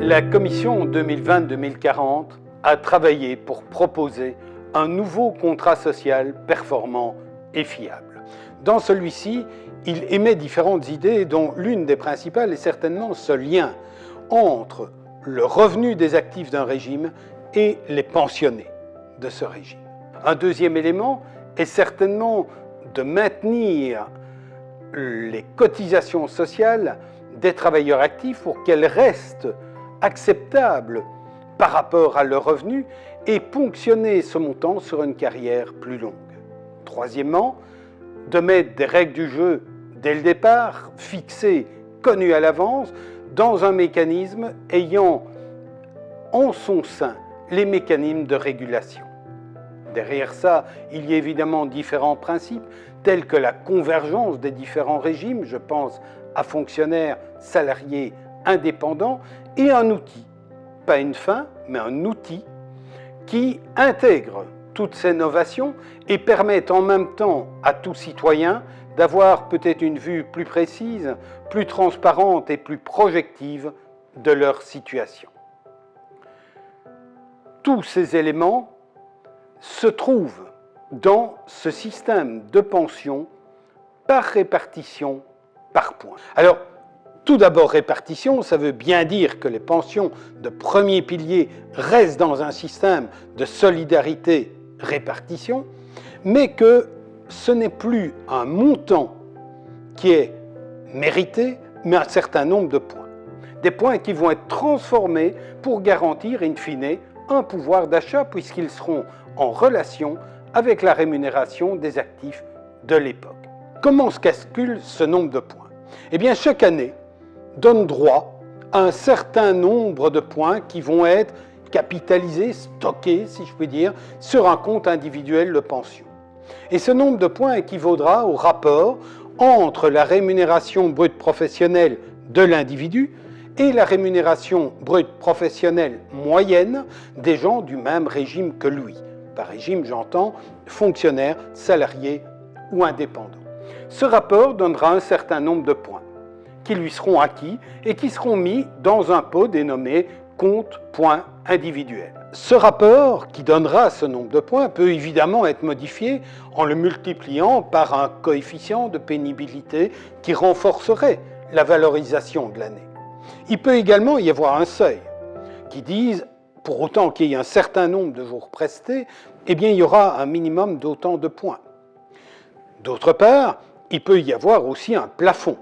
La commission 2020-2040 a travaillé pour proposer un nouveau contrat social performant et fiable. Dans celui-ci, il émet différentes idées dont l'une des principales est certainement ce lien entre le revenu des actifs d'un régime et les pensionnés de ce régime. Un deuxième élément est certainement de maintenir les cotisations sociales des travailleurs actifs pour qu'elles restent acceptables par rapport à leurs revenus et ponctionner ce montant sur une carrière plus longue. Troisièmement, de mettre des règles du jeu dès le départ, fixées, connues à l'avance, dans un mécanisme ayant en son sein les mécanismes de régulation. Derrière ça, il y a évidemment différents principes, tels que la convergence des différents régimes, je pense à fonctionnaires, salariés, indépendants, et un outil, pas une fin, mais un outil qui intègre toutes ces novations et permet en même temps à tout citoyen d'avoir peut-être une vue plus précise, plus transparente et plus projective de leur situation. Tous ces éléments se trouvent dans ce système de pension par répartition par points. Alors, tout d'abord, répartition, ça veut bien dire que les pensions de premier pilier restent dans un système de solidarité-répartition, mais que ce n'est plus un montant qui est mérité, mais un certain nombre de points. Des points qui vont être transformés pour garantir, in fine, un pouvoir d'achat, puisqu'ils seront en relation avec la rémunération des actifs de l'époque. Comment se calcule ce nombre de points? Eh bien, chaque année donne droit à un certain nombre de points qui vont être capitalisés, stockés, si je puis dire, sur un compte individuel de pension. Et ce nombre de points équivaudra au rapport entre la rémunération brute professionnelle de l'individu et la rémunération brute professionnelle moyenne des gens du même régime que lui. Par régime, j'entends fonctionnaires, salariés ou indépendants. Ce rapport donnera un certain nombre de points qui lui seront acquis et qui seront mis dans un pot dénommé compte points individuel. Ce rapport qui donnera ce nombre de points peut évidemment être modifié en le multipliant par un coefficient de pénibilité qui renforcerait la valorisation de l'année. Il peut également y avoir un seuil qui dise, pour autant qu'il y ait un certain nombre de jours prestés, eh bien il y aura un minimum d'autant de points. D'autre part, il peut y avoir aussi un plafond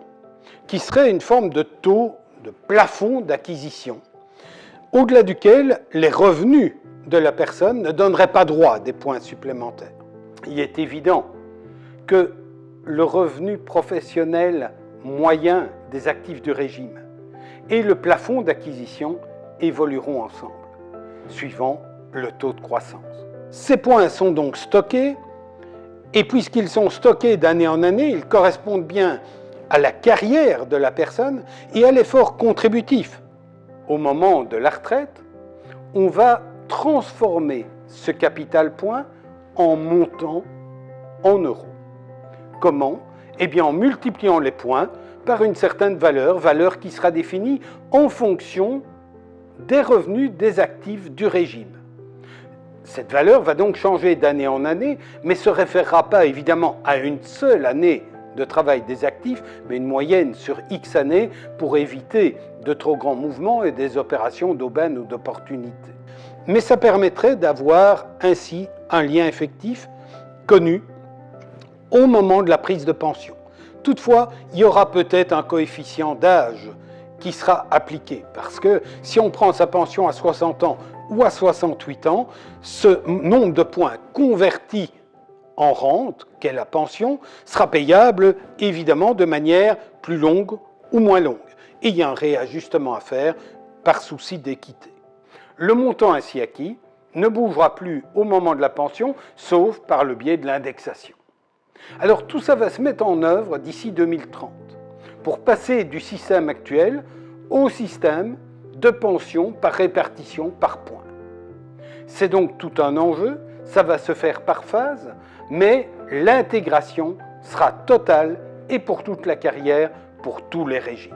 qui serait une forme de taux de plafond d'acquisition, au-delà duquel les revenus de la personne ne donneraient pas droit à des points supplémentaires. Il est évident que le revenu professionnel moyen des actifs du régime et le plafond d'acquisition évolueront ensemble, suivant le taux de croissance. Ces points sont donc stockés, et puisqu'ils sont stockés d'année en année, ils correspondent bien à la carrière de la personne et à l'effort contributif. Au moment de la retraite, on va transformer ce capital point en montant en euros. Comment? Eh bien en multipliant les points par une certaine valeur qui sera définie en fonction des revenus des actifs du régime. Cette valeur va donc changer d'année en année, mais ne se référera pas évidemment à une seule année de travail des actifs, mais une moyenne sur X années pour éviter de trop grands mouvements et des opérations d'aubaine ou d'opportunité. Mais ça permettrait d'avoir ainsi un lien effectif connu au moment de la prise de pension. Toutefois, il y aura peut-être un coefficient d'âge qui sera appliqué, parce que si on prend sa pension à 60 ans ou à 68 ans, ce nombre de points convertis en rente, qu'est la pension, sera payable évidemment de manière plus longue ou moins longue. Et il y a un réajustement à faire par souci d'équité. Le montant ainsi acquis ne bougera plus au moment de la pension, sauf par le biais de l'indexation. Alors tout ça va se mettre en œuvre d'ici 2030, pour passer du système actuel au système de pension par répartition par points. C'est donc tout un enjeu, ça va se faire par phase, mais l'intégration sera totale et pour toute la carrière, pour tous les régimes.